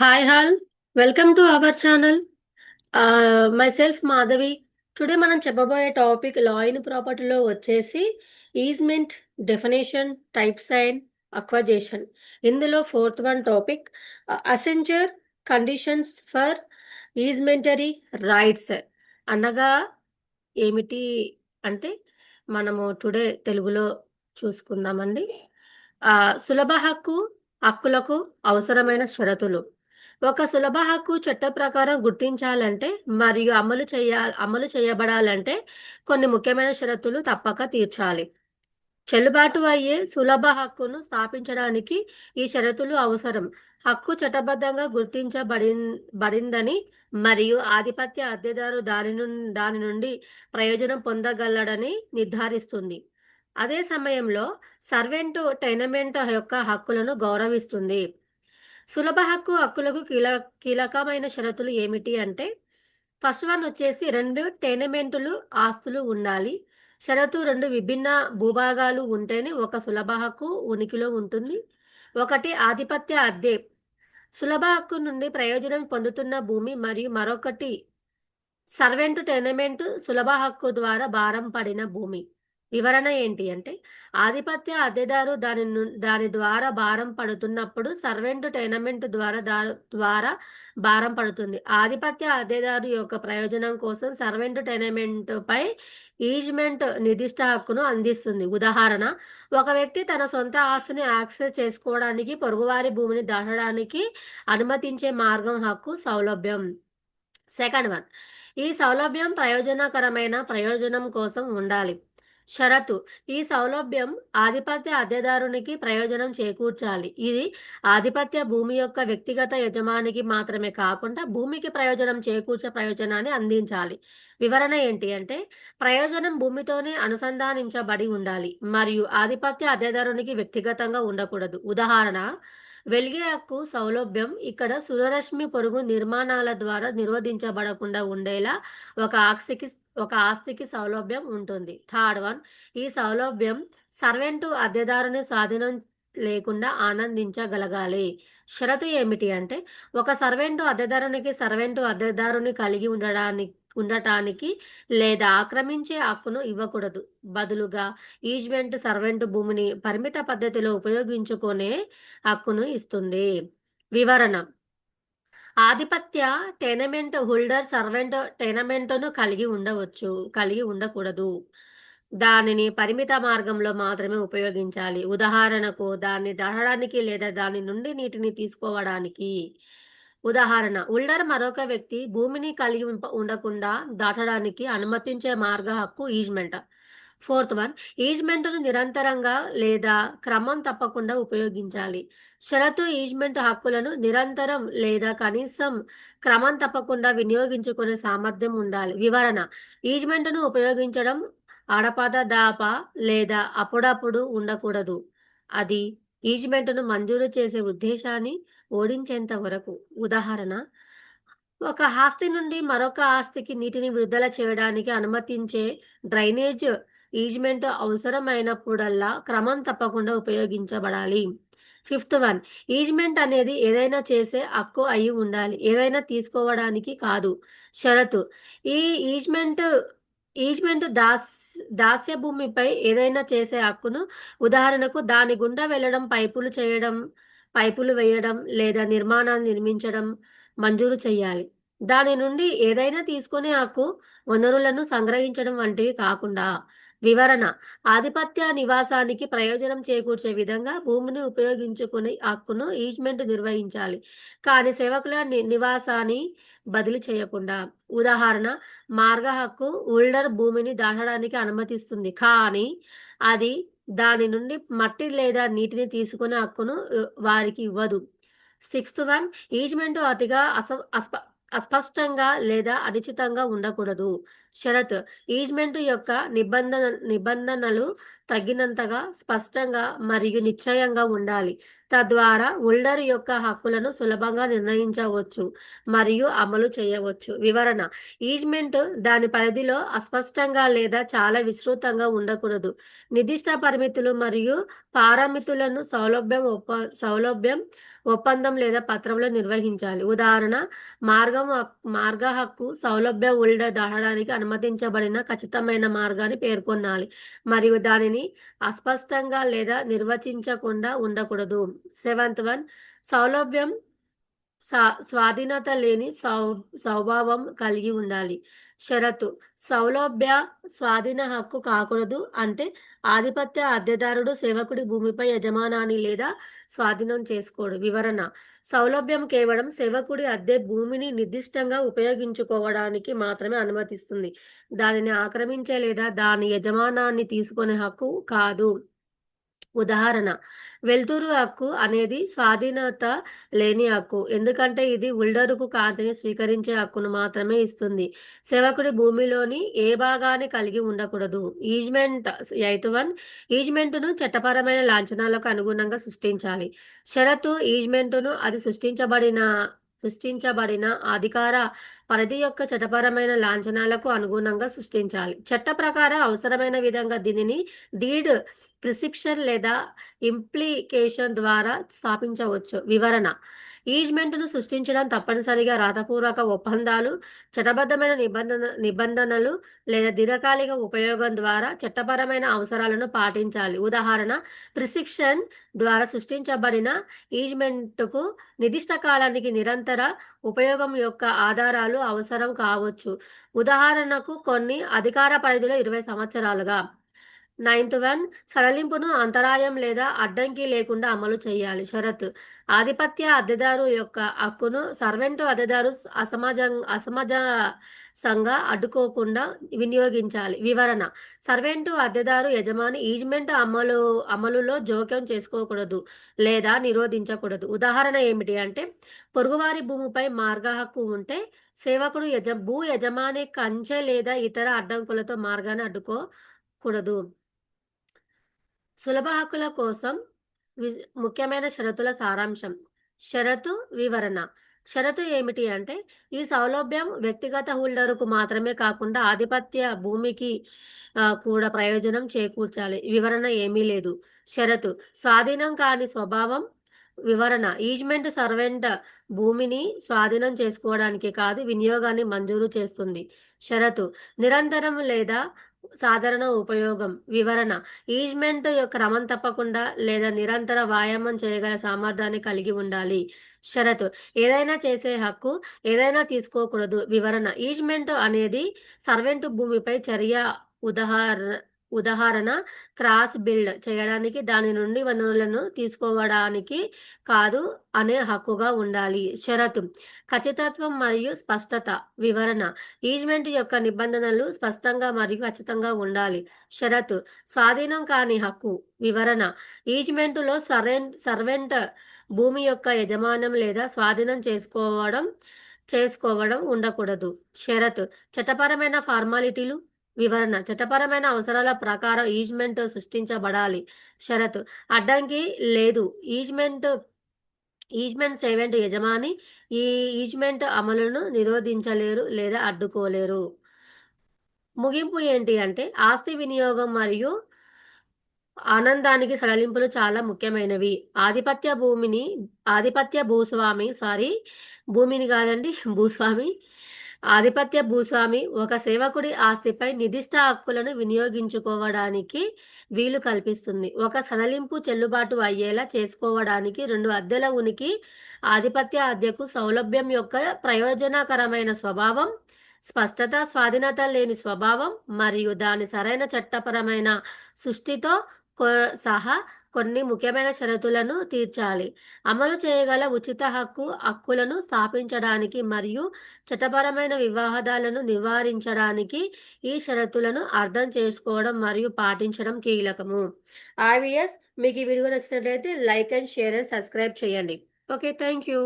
Hi, Hal. Welcome to our channel. Myself Madhavi. Today మనం చెప్పబోయే topic law in ప్రాపర్టీలో వచ్చేసి ఈజ్మెంట్, డెఫినేషన్, టైప్ సైన్, అక్వజేషన్. ఇందులో fourth one topic essential conditions for easementary rights అనగా ఏమిటి అంటే మనము టుడే తెలుగులో చూసుకుందామండి. సులభ హక్కులకు అవసరమైన షరతులు. ఒక సులభ హక్కు చట్ట ప్రకారం గుర్తించాలంటే మరియు అమలు చేయబడాలంటే కొన్ని ముఖ్యమైన షరతులు తప్పక తీర్చాలి. చెల్లుబాటు అయ్యే సులభ హక్కును స్థాపించడానికి ఈ షరతులు అవసరం. హక్కు చట్టబద్ధంగా బడిందని మరియు ఆధిపత్య అద్దెదారు దాని నుండి ప్రయోజనం పొందగలడని నిర్ధారిస్తుంది. అదే సమయంలో సర్వెంటు టెనమెంట్ యొక్క హక్కులను గౌరవిస్తుంది. సులభ హక్కులకు కీలకమైన షరతులు ఏమిటి అంటే ఫస్ట్ వన్ వచ్చేసి 2 టెనమెంటులు ఆస్తులు ఉండాలి. షరతు 2 విభిన్న భూభాగాలు ఉంటేనే ఒక సులభ హక్కు ఉనికిలో ఉంటుంది. ఒకటి ఆధిపత్య అద్దె. సులభ హక్కు నుండి ప్రయోజనం పొందుతున్న భూమి మరియు మరొకటి సర్వెంట్ టెనమెంట్ సులభ హక్కు ద్వారా భారం పడిన భూమి. వివరణ ఏంటి అంటే ఆధిపత్య అద్దెదారు దాని ద్వారా భారం పడుతున్నప్పుడు సర్వెంట్ టెనమెంట్ ద్వారా భారం పడుతుంది. ఆధిపత్య అద్దెదారు యొక్క ప్రయోజనం కోసం సర్వెంట్ టెనమెంట్ పై ఈజ్మెంట్ నిర్దిష్ట హక్కును అందిస్తుంది. ఉదాహరణ, ఒక వ్యక్తి తన సొంత ఆస్తిని యాక్సెస్ చేసుకోవడానికి పొరుగువారి భూమిని దాటడానికి అనుమతించే మార్గం హక్కు సౌలభ్యం. సెకండ్ వన్, ఈ సౌలభ్యం ప్రయోజనకరమైన ప్రయోజనం కోసం ఉండాలి. షరతు, ఈ సౌలభ్యం ఆధిపత్య అద్దెదారునికి ప్రయోజనం చేకూర్చాలి. ఇది ఆధిపత్య భూమి యొక్క వ్యక్తిగత యజమానికి మాత్రమే కాకుండా భూమికి ప్రయోజనం చేకూర్చే ప్రయోజనాన్ని అందించాలి. వివరణ ఏంటి అంటే ప్రయోజనం భూమితోనే అనుసంధానించబడి ఉండాలి మరియు ఆధిపత్య అద్దెదారునికి వ్యక్తిగతంగా ఉండకూడదు. ఉదాహరణ, వెలిగే హక్కు సౌలభ్యం ఇక్కడ సూర్యరశ్మి పొరుగు నిర్మాణాల ద్వారా నిరోధించబడకుండా ఉండేలా ఒక ఆస్తికి సౌలభ్యం ఉంటుంది. థర్డ్ వన్, ఈ సౌలభ్యం సర్వెంటు అద్దెదారుని స్వాధీనం లేకుండా ఆనందించగలగాలి. షరతు ఏమిటి అంటే ఒక సర్వెంటు అద్దెదారుని కలిగి ఉండటానికి లేదా ఆక్రమించే హక్కును ఇవ్వకూడదు. బదులుగా ఈజ్మెంట్ సర్వెంట్ భూమిని పరిమిత పద్ధతిలో ఉపయోగించుకునే హక్కును ఇస్తుంది. వివరణ, ఆధిపత్య టెనమెంట్ హోల్డర్ సర్వెంట్ టెనమెంట్ను కలిగి ఉండకూడదు. దానిని పరిమిత మార్గంలో మాత్రమే ఉపయోగించాలి. ఉదాహరణకు దాన్ని దాటడానికి లేదా దాని నుండి నీటిని తీసుకోవడానికి. ఉదాహరణ, హోల్డర్ మరొక వ్యక్తి భూమిని కలిగి ఉండకుండా దాటడానికి అనుమతించే మార్గ హక్కు ఈజ్మెంట్. ఫోర్త్ వన్, ఈజ్మెంట్ను నిరంతరంగా లేదా క్రమం తప్పకుండా ఉపయోగించాలి. షరతు ఈజ్మెంట్ హక్కులను నిరంతరం లేదా కనీసం క్రమం తప్పకుండా వినియోగించుకునే సామర్థ్యం ఉండాలి. వివరణ, ఈజ్మెంట్ను ఉపయోగించడం అడపదడాప లేదా అప్పుడప్పుడు ఉండకూడదు. అది ఈజ్మెంట్ను మంజూరు చేసే ఉద్దేశాన్ని ఓడించేంత వరకు. ఉదాహరణ, ఒక ఆస్తి నుండి మరొక ఆస్తికి నీటిని విడుదల చేయడానికి అనుమతించే డ్రైనేజ్ ఈజ్మెంట్ అవసరమైనప్పుడల్లా క్రమం తప్పకుండా ఉపయోగించబడాలి. ఫిఫ్త్ వన్, ఈజ్మెంట్ అనేది ఏదైనా చేసే హక్కు అయి ఉండాలి, ఏదైనా తీసుకోవడానికి కాదు. షరతు, ఈ ఈజ్మెంట్ ఈజ్మెంట్ దాస్య భూమిపై ఏదైనా చేసే హక్కును, ఉదాహరణకు దాని గుండా వెళ్ళడం, పైపులు వేయడం లేదా నిర్మాణాన్ని నిర్మించడం మంజూరు చేయాలి. దాని నుండి ఏదైనా తీసుకునే హక్కు, వనరులను సంగ్రహించడం వంటివి కాకుండా. వివరణ, ఆధిపత్య నివాసానికి ప్రయోజనం చేకూర్చే విధంగా భూమిని ఉపయోగించుకునే హక్కును ఈజ్మెంట్ నిర్వహించాలి, కానీ సేవకుల నివాసాన్ని బదిలీ చేయకుండా. ఉదాహరణ, మార్గ హక్కు హోల్డర్ భూమిని దాటడానికి అనుమతిస్తుంది, కానీ అది దాని నుండి మట్టి లేదా నీటిని తీసుకునే హక్కును వారికి ఇవ్వదు. సిక్స్త్ వన్, ఈజ్మెంట్ అతిగా అస్పష్టంగా లేదా అనిశ్చితంగా ఉండకూడదు. షరత్, ఈజ్మెంట్ యొక్క నిబంధనలు తగినంతగా స్పష్టంగా మరియు నిశ్చయంగా ఉండాలి. తద్వారా హోల్డర్ యొక్క హక్కులను సులభంగా నిర్ణయించవచ్చు మరియు అమలు చేయవచ్చు. వివరణ: ఈజ్మెంట్ దాని పరిధిలో అస్పష్టంగా లేదా చాలా విస్తృతంగా ఉండకూడదు. నిర్దిష్ట పరిమితులు మరియు పారామితులను సౌలభ్యం ఒప్పందం లేదా పత్రంలో నిర్వహించాలి. ఉదాహరణ: మార్గ హక్కు సౌలభ్య హోల్డర్ దాటడానికి అనుమతించబడిన ఖచ్చితమైన మార్గాన్ని పేర్కొనాలి మరియు దానిని అస్పష్టంగా లేదా నిర్వచించకుండా ఉండకూడదు. సెవెంత్ వన్, సౌలభ్యం స్వాధీనత లేని స్వభావం కలిగి ఉండాలి. షరతు: సౌలభ్య స్వాధీన హక్కు కాకూడదు అంటే ఆధిపత్య అద్దెదారుడు సేవకుడి భూమిపై యజమానాన్ని లేదా స్వాధీనం చేసుకోడు. వివరణ: సౌలభ్యం కేవలం సేవకుడి అద్దె భూమిని నిర్దిష్టంగా ఉపయోగించుకోవడానికి మాత్రమే అనుమతిస్తుంది. దానిని ఆక్రమించే లేదా దాని యజమానాన్ని తీసుకునే హక్కు కాదు. ఉదాహరణ: వెలుతురు హక్కు అనేది స్వాధీనత లేని హక్కు, ఎందుకంటే ఇది హోల్డరుకు కాంతిని స్వీకరించే హక్కును మాత్రమే ఇస్తుంది. సేవకుడి భూమిలోని ఏ భాగాన్ని కలిగి ఉండకూడదు. ఈజ్మెంట్. ఎయిత్ వన్, ఈజ్మెంటును చట్టపరమైన లాంఛనాలకు అనుగుణంగా సృష్టించాలి. షరతు: ఈజ్మెంటును అది సృష్టించబడిన అధికార పరిధి యొక్క చట్టపరమైన లాంఛనాలకు అనుగుణంగా సృష్టించాలి. చట్ట ప్రకారం అవసరమైన విధంగా దీనిని డీడ్ ప్రిస్క్రిప్షన్ లేదా ఇంప్లికేషన్ ద్వారా స్థాపించవచ్చు. వివరణ: ఈజ్మెంట్ను సృష్టించడం తప్పనిసరిగా రాతపూర్వక ఒప్పందాలు, చట్టబద్ధమైన నిబంధనలు లేదా దీర్ఘకాలిక ఉపయోగం ద్వారా చట్టపరమైన అవసరాలను పాటించాలి. ఉదాహరణ: ప్రిస్క్రిప్షన్ ద్వారా సృష్టించబడిన ఈజ్మెంట్కు నిర్దిష్ట కాలానికి నిరంతర ఉపయోగం యొక్క ఆధారాలు అవసరం కావచ్చు. ఉదాహరణకు కొన్ని అధికార పరిధిలో 20 సంవత్సరాలుగా. నైన్త్ వన్, సడలింపును అంతరాయం లేదా అడ్డంకి లేకుండా అమలు చేయాలి. షరతు: ఆధిపత్య అద్దెదారు యొక్క హక్కును సర్వెంటు అద్దెదారు అసమంజసంగా అడ్డుకోకుండా వినియోగించాలి. వివరణ: సర్వెంటు అద్దెదారు యజమాని ఈజ్మెంట్ అమలులో జోక్యం చేసుకోకూడదు లేదా నిరోధించకూడదు. ఉదాహరణ ఏమిటి అంటే, పొరుగువారి భూమిపై మార్గ హక్కు ఉంటే సేవకుడు భూ యజమాని కంచె లేదా ఇతర అడ్డంకులతో మార్గాన్ని అడ్డుకోకూడదు. సులభ హక్కుల కోసం ముఖ్యమైన షరతుల సారాంశం. షరతు వివరణ: షరతు ఏమిటి అంటే, ఈ సౌలభ్యం వ్యక్తిగత హోల్డరుకు మాత్రమే కాకుండా ఆధిపత్య భూమికి కూడా ప్రయోజనం చేకూర్చాలి. వివరణ ఏమీ లేదు. షరతు: స్వాధీనం కాని స్వభావం. వివరణ: ఈజ్మెంట్ సర్వెంట్ భూమిని స్వాధీనం చేసుకోవడానికి కాదు, వినియోగాన్ని మంజూరు చేస్తుంది. షరతు: నిరంతరం లేదా సాధారణ ఉపయోగం. వివరణ: ఈజ్మెంట్ క్రమం తప్పకుండా లేదా నిరంతర వ్యాయామం చేయగల సామర్థ్యాన్ని కలిగి ఉండాలి. షరతు: ఏదైనా చేసే హక్కు, ఏదైనా తీసుకోకూడదు. వివరణ: ఈజ్మెంట్ అనేది సర్వెంట్ భూమిపై చర్య. ఉదాహరణ: క్రాస్ బిల్డ్ చేయడానికి, దాని నుండి వనరులను తీసుకోవడానికి కాదు అనే హక్కుగా ఉండాలి. షరతు: ఖచ్చితత్వం మరియు స్పష్టత. వివరణ: ఈజ్మెంట్ యొక్క నిబంధనలు స్పష్టంగా మరియు ఖచ్చితంగా ఉండాలి. షరతు: స్వాధీనం కాని హక్కు. వివరణ: ఈజ్మెంటులో సర్వెంట్ భూమి యొక్క యజమానం లేదా స్వాధీనం చేసుకోవడం ఉండకూడదు. షరతు: చట్టపరమైన ఫార్మాలిటీలు. వివరణ: చట్టపరమైన అవసరాల ప్రకారం ఈజ్మెంట్ సృష్టించబడాలి. షరతు: అడ్డంకి లేదు. ఈజ్మెంట్ సేవెంట్ యజమాని ఈ ఈజ్మెంట్ అమలును నిరోధించలేరు లేదా అడ్డుకోలేరు. ముగింపు ఏంటి అంటే, ఆస్తి వినియోగం మరియు ఆనందానికి సడలింపులు చాలా ముఖ్యమైనవి. ఆధిపత్య భూస్వామి ఒక సేవకుడి ఆస్తిపై నిర్దిష్ట హక్కులను వినియోగించుకోవడానికి వీలు కల్పిస్తుంది. ఒక సడలింపు చెల్లుబాటు అయ్యేలా చేసుకోవడానికి 2 అద్దెల ఉనికి. ఆధిపత్య అద్దెకు సౌలభ్యం యొక్క ప్రయోజనకరమైన స్వభావం, స్పష్టత, స్వాధీనత లేని స్వభావం మరియు దాని సరైన చట్టపరమైన సృష్టితో సహా కొన్ని ముఖ్యమైన షరతులను తీర్చాలి. అమలు చేయగల ఉచిత హక్కులను స్థాపించడానికి మరియు చట్టపరమైన వివాదాలను నివారించడానికి ఈ షరతులను అర్థం చేసుకోవడం మరియు పాటించడం కీలకము. మీకు ఈ వీడియో నచ్చినట్లయితే like and share and subscribe చేయండి. Okay, thank you.